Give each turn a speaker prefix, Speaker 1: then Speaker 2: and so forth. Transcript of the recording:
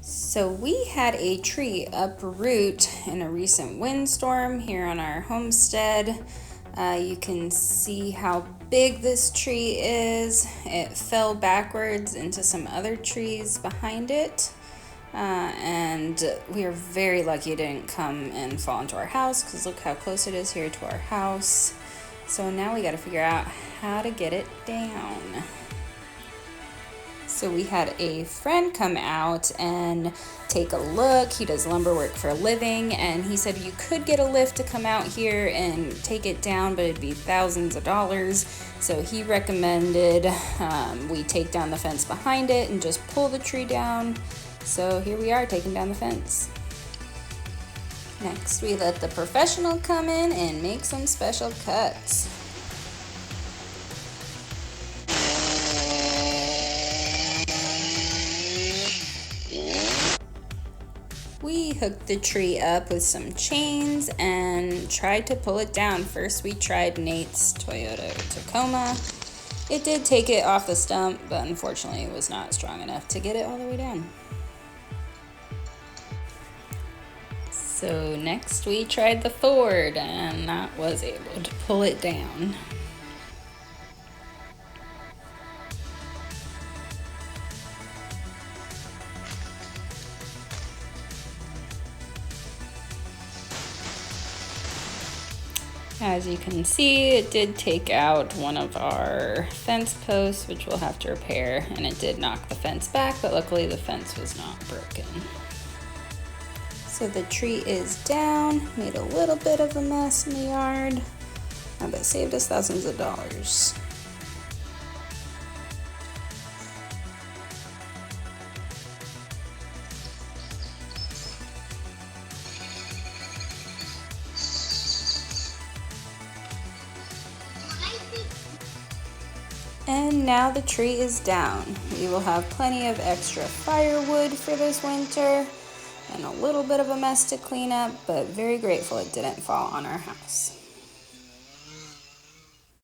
Speaker 1: So we had a tree uproot in a recent windstorm here on our homestead. You can see how big this tree is. It fell backwards into some other trees behind it. And we are very lucky it didn't come and fall into our house, because look how close it is here to our house. So now we got to figure out how to get it down. So we had a friend come out and take a look. He does lumber work for a living, and he said you could get a lift to come out here and take it down, but it'd be thousands of dollars. So he recommended we take down the fence behind it and just pull the tree down. So here we are, taking down the fence. Next, we let the professional come in and make some special cuts. We hooked the tree up with some chains and tried to pull it down. First, we tried Nate's Toyota Tacoma. It did take it off the stump, but unfortunately it was not strong enough to get it all the way down. So next we tried the Ford, and that was able to pull it down. As you can see, it did take out one of our fence posts, which we'll have to repair, and it did knock the fence back, but luckily the fence was not broken. So the tree is down, made a little bit of a mess in the yard, but saved us thousands of dollars. And now the tree is down. We will have plenty of extra firewood for this winter and a little bit of a mess to clean up, but very grateful it didn't fall on our house.